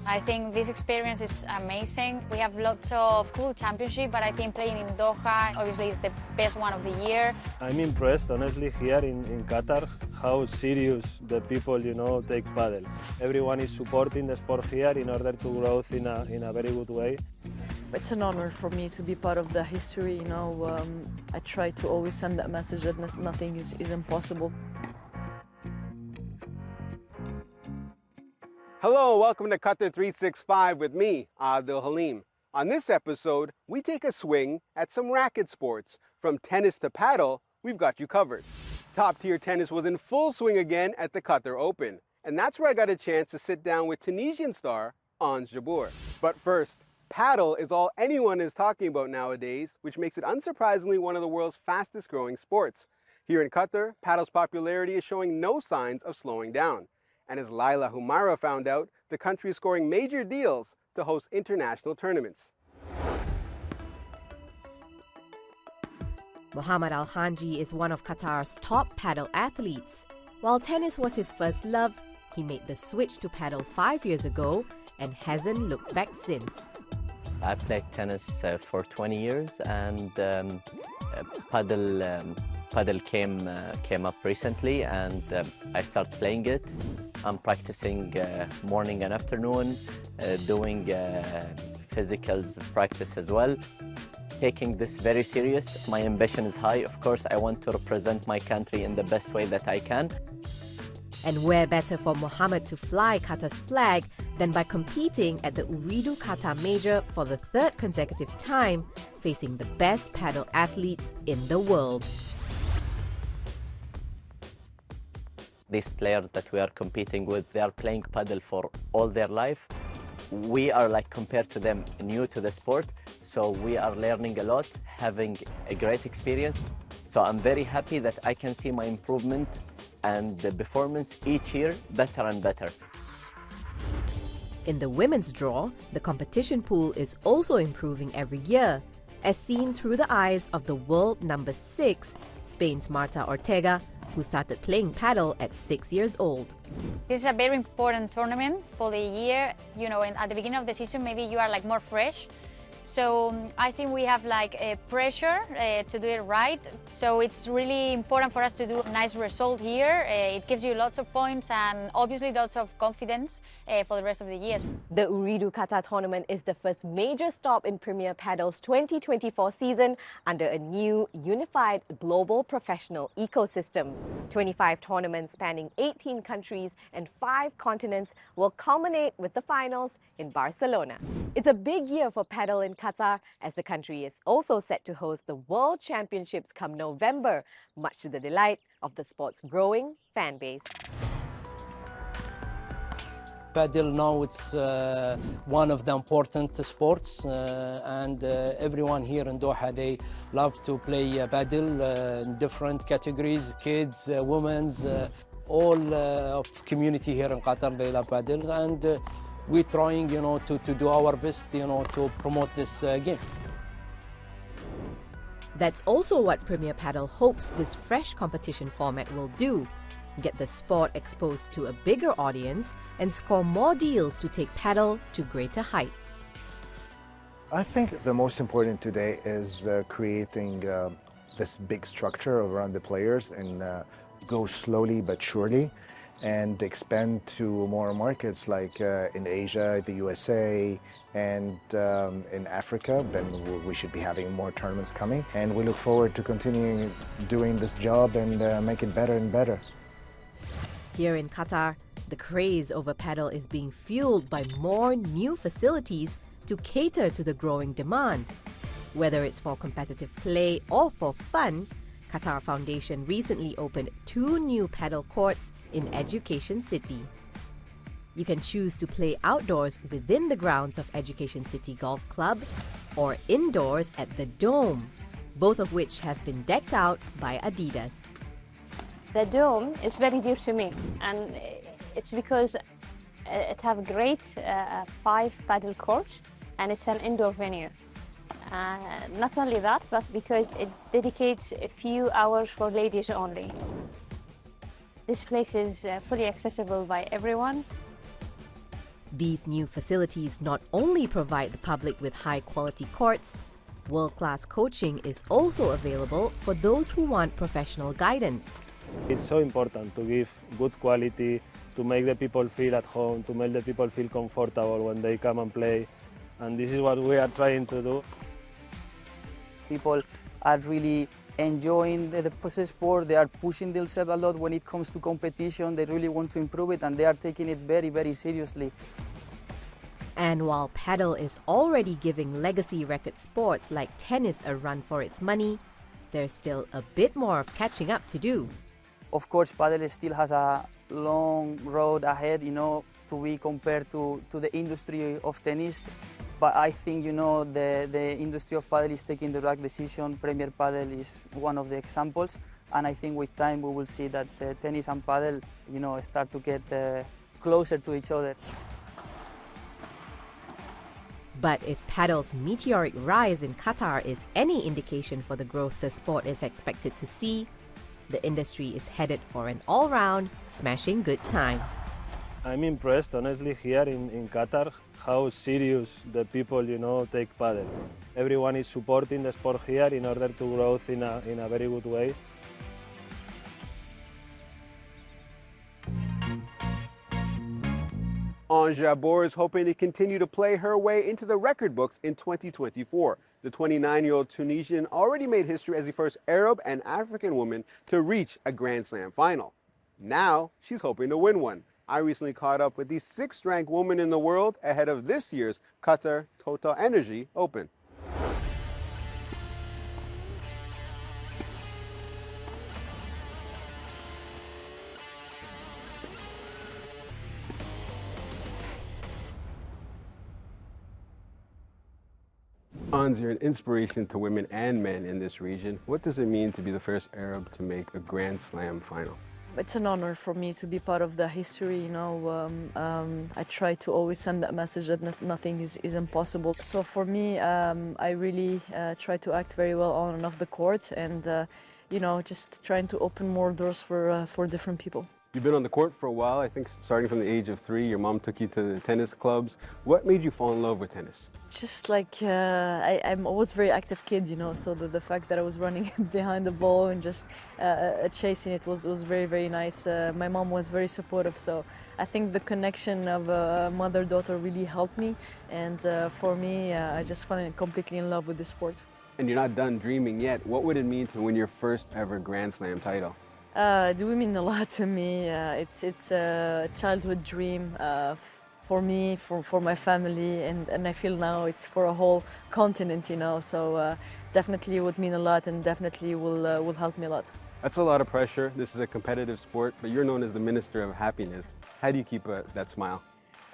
I think this experience is amazing. We have lots of cool championships, but I think playing in Doha obviously is the best one of the year. I'm impressed, honestly, here in Qatar, how serious the people, take padel. Everyone is supporting the sport here in order to grow in a very good way. It's an honor for me to be part of the history, I try to always send that message that nothing is impossible. Hello, welcome to Qatar 365 with me, Adil Halim. On this episode, we take a swing at some racket sports. From tennis to paddle, we've got you covered. Top-tier tennis was in full swing again at the Qatar Open. And that's where I got a chance to sit down with Tunisian star Ons Jabeur. But first, paddle is all anyone is talking about nowadays, which makes it unsurprisingly one of the world's fastest growing sports. Here in Qatar, paddle's popularity is showing no signs of slowing down. And as Laila Humara found out, the country is scoring major deals to host international tournaments. Mohamed Al-Hanji is one of Qatar's top paddle athletes. While tennis was his first love, he made the switch to paddle 5 years ago and hasn't looked back since. I played tennis for 20 years and paddle came up recently and I started playing it. I'm practicing morning and afternoon, doing physical practice as well. Taking this very serious. My ambition is high. Of course, I want to represent my country in the best way that I can. And where better for Mohamed to fly Qatar's flag than by competing at the Ooredoo Qatar Major for the third consecutive time, facing the best paddle athletes in the world. These players that we are competing with, they are playing paddle for all their life. We are compared to them, new to the sport. So we are learning a lot, having a great experience. So I'm very happy that I can see my improvement and the performance each year better and better. In the women's draw, the competition pool is also improving every year, as seen through the eyes of the world number 6, Spain's Marta Ortega, who started playing paddle at 6 years old. This is a very important tournament for the year. And at the beginning of the season, maybe you are more fresh. So I think we have a pressure to do it right. So it's really important for us to do a nice result here. It gives you lots of points and obviously lots of confidence for the rest of the years. The Ooredoo Qatar tournament is the first major stop in Premier Paddle's 2024 season under a new unified global professional ecosystem. 25 tournaments spanning 18 countries and 5 continents will culminate with the finals in Barcelona. It's a big year for paddle in Qatar, as the country is also set to host the World Championships come November, much to the delight of the sport's growing fan base. Padel now it's one of the important sports and everyone here in Doha, they love to play padel in different categories, kids, women's, all of community here in Qatar, they love padel, and we're trying, to do our best, to promote this game. That's also what Premier Paddle hopes this fresh competition format will do: get the sport exposed to a bigger audience and score more deals to take paddle to greater heights. I think the most important today is creating this big structure around the players and go slowly but surely and expand to more markets like in Asia, the USA, and in Africa. Then we should be having more tournaments coming. And we look forward to continuing doing this job and make it better and better. Here in Qatar, the craze over paddle is being fueled by more new facilities to cater to the growing demand. Whether it's for competitive play or for fun, Qatar Foundation recently opened 2 new paddle courts in Education City. You can choose to play outdoors within the grounds of Education City Golf Club or indoors at the Dome, both of which have been decked out by Adidas. The Dome is very dear to me, and it's because it has great 5 paddle courts and it's an indoor venue. Not only that, but because it dedicates a few hours for ladies only. This place is fully accessible by everyone. These new facilities not only provide the public with high-quality courts, world-class coaching is also available for those who want professional guidance. It's so important to give good quality, to make the people feel at home, to make the people feel comfortable when they come and play. And this is what we are trying to do. People are really enjoying the sport. They are pushing themselves a lot when it comes to competition. They really want to improve it, and they are taking it very, very seriously. And while padel is already giving legacy racket sports like tennis a run for its money, there's still a bit more of catching up to do. Of course, padel still has a long road ahead, to be compared to the industry of tennis. But I think, the industry of padel is taking the right decision. Premier Padel is one of the examples. And I think with time we will see that tennis and padel, start to get closer to each other. But if padel's meteoric rise in Qatar is any indication for the growth the sport is expected to see, the industry is headed for an all-round, smashing good time. I'm impressed, honestly, here in Qatar, how serious the people, take padel. Everyone is supporting the sport here in order to grow in a very good way. Ons Jabeur is hoping to continue to play her way into the record books in 2024. The 29-year-old Tunisian already made history as the first Arab and African woman to reach a Grand Slam final. Now she's hoping to win one. I recently caught up with the 6th-ranked woman in the world ahead of this year's Qatar Total Energy Open. Ons, you're an inspiration to women and men in this region. What does it mean to be the first Arab to make a Grand Slam final? It's an honor for me to be part of the history, I try to always send that message that nothing is impossible. So for me, I really try to act very well on and off the court and, just trying to open more doors for different people. You've been on the court for a while, I think starting from the age of 3, your mom took you to the tennis clubs. What made you fall in love with tennis? Just like, I'm always a very active kid, so the fact that I was running behind the ball and just chasing it was very, very nice. My mom was very supportive, so I think the connection of mother-daughter really helped me. And for me, I just fell completely in love with the sport. And you're not done dreaming yet. What would it mean to win your first ever Grand Slam title? It would mean a lot to me. It's a childhood dream for me, for my family, and I feel now it's for a whole continent, so definitely would mean a lot and definitely will help me a lot. That's a lot of pressure. This is a competitive sport, but you're known as the Minister of Happiness. How do you keep that smile?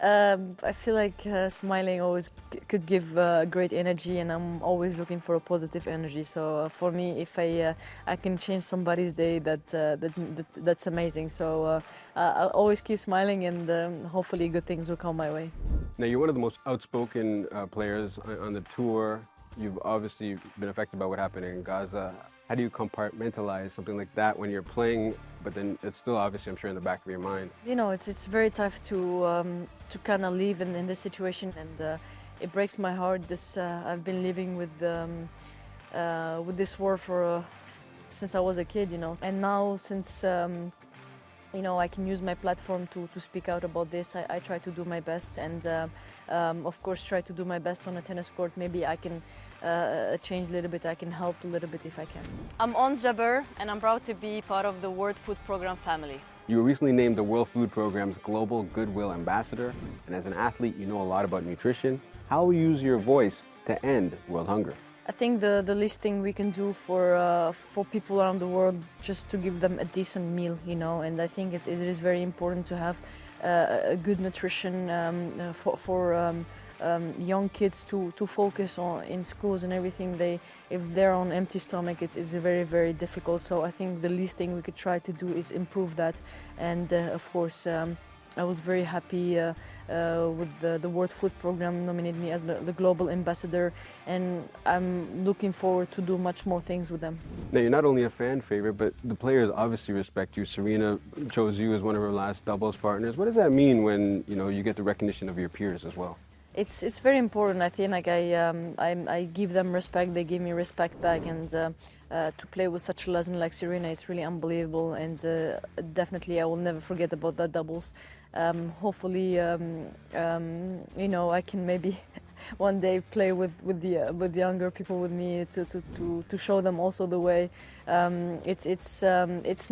I feel like smiling always could give great energy, and I'm always looking for a positive energy. So for me, if I can change somebody's day, that's amazing. So I'll always keep smiling, and hopefully good things will come my way. Now, you're one of the most outspoken players on the tour. You've obviously been affected by what happened in Gaza. How do you compartmentalize something like that when you're playing, but then it's still obviously, I'm sure, in the back of your mind? It's very tough to kind of live in this situation, and it breaks my heart. I've been living with this war since I was a kid, and now since I can use my platform to speak out about this. I try to do my best, and of course try to do my best on a tennis court. Maybe I can change a little bit, I can help a little bit if I can. I'm Ons Jabeur, and I'm proud to be part of the World Food Program family. You were recently named the World Food Program's Global Goodwill Ambassador, and as an athlete, you know a lot about nutrition. How will you use your voice to end world hunger? I think the least thing we can do for people around the world, just to give them a decent meal, and I think it is very important to have a good nutrition for young kids to focus on in schools and everything. If they're on empty stomach, it's very, very difficult. So I think the least thing we could try to do is improve that, and of course I was very happy with the World Food Program nominated me as the global ambassador, and I'm looking forward to do much more things with them. Now, you're not only a fan favorite, but the players obviously respect you. Serena chose you as one of her last doubles partners. What does that mean when you get the recognition of your peers as well? It's very important. I think like I give them respect, they give me respect back, and to play with such a legend like Serena is really unbelievable, and definitely I will never forget about that doubles. Hopefully, I can maybe one day play with the younger people with me to show them also the way. It's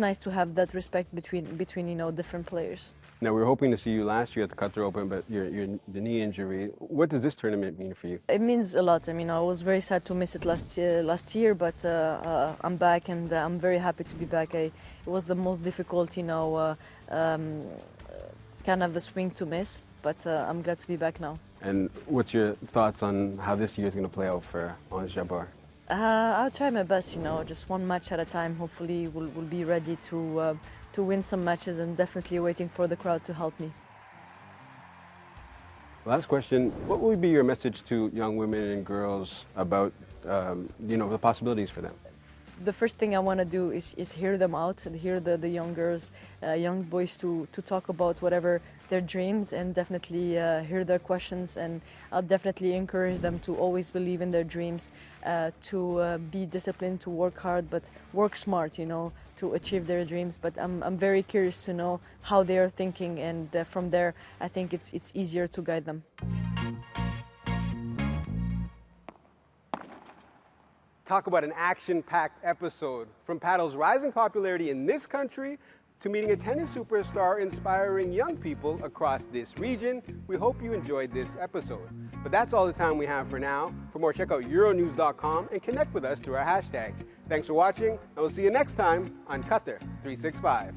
nice to have that respect between different players. Now, we were hoping to see you last year at the Qatar Open, but the knee injury. What does this tournament mean for you? It means a lot. I mean, I was very sad to miss it last year, but I'm back, and I'm very happy to be back. It was the most difficult, kind of a swing to miss, but I'm glad to be back now. And what's your thoughts on how this year is going to play out for Ons Jabeur? I'll try my best, just one match at a time. Hopefully we'll be ready to win some matches, and definitely waiting for the crowd to help me. Last question, what would be your message to young women and girls about the possibilities for them? The first thing I want to do is hear them out and hear the young girls, young boys to talk about whatever their dreams, and definitely hear their questions, and I'll definitely encourage them to always believe in their dreams, to be disciplined, to work hard, but work smart, to achieve their dreams. But I'm very curious to know how they are thinking, and from there I think it's easier to guide them. Talk about an action-packed episode. From padel's rising popularity in this country to meeting a tennis superstar inspiring young people across this region, we hope you enjoyed this episode. But that's all the time we have for now. For more, check out Euronews.com and connect with us through our hashtag. Thanks for watching, and we'll see you next time on Qatar 365.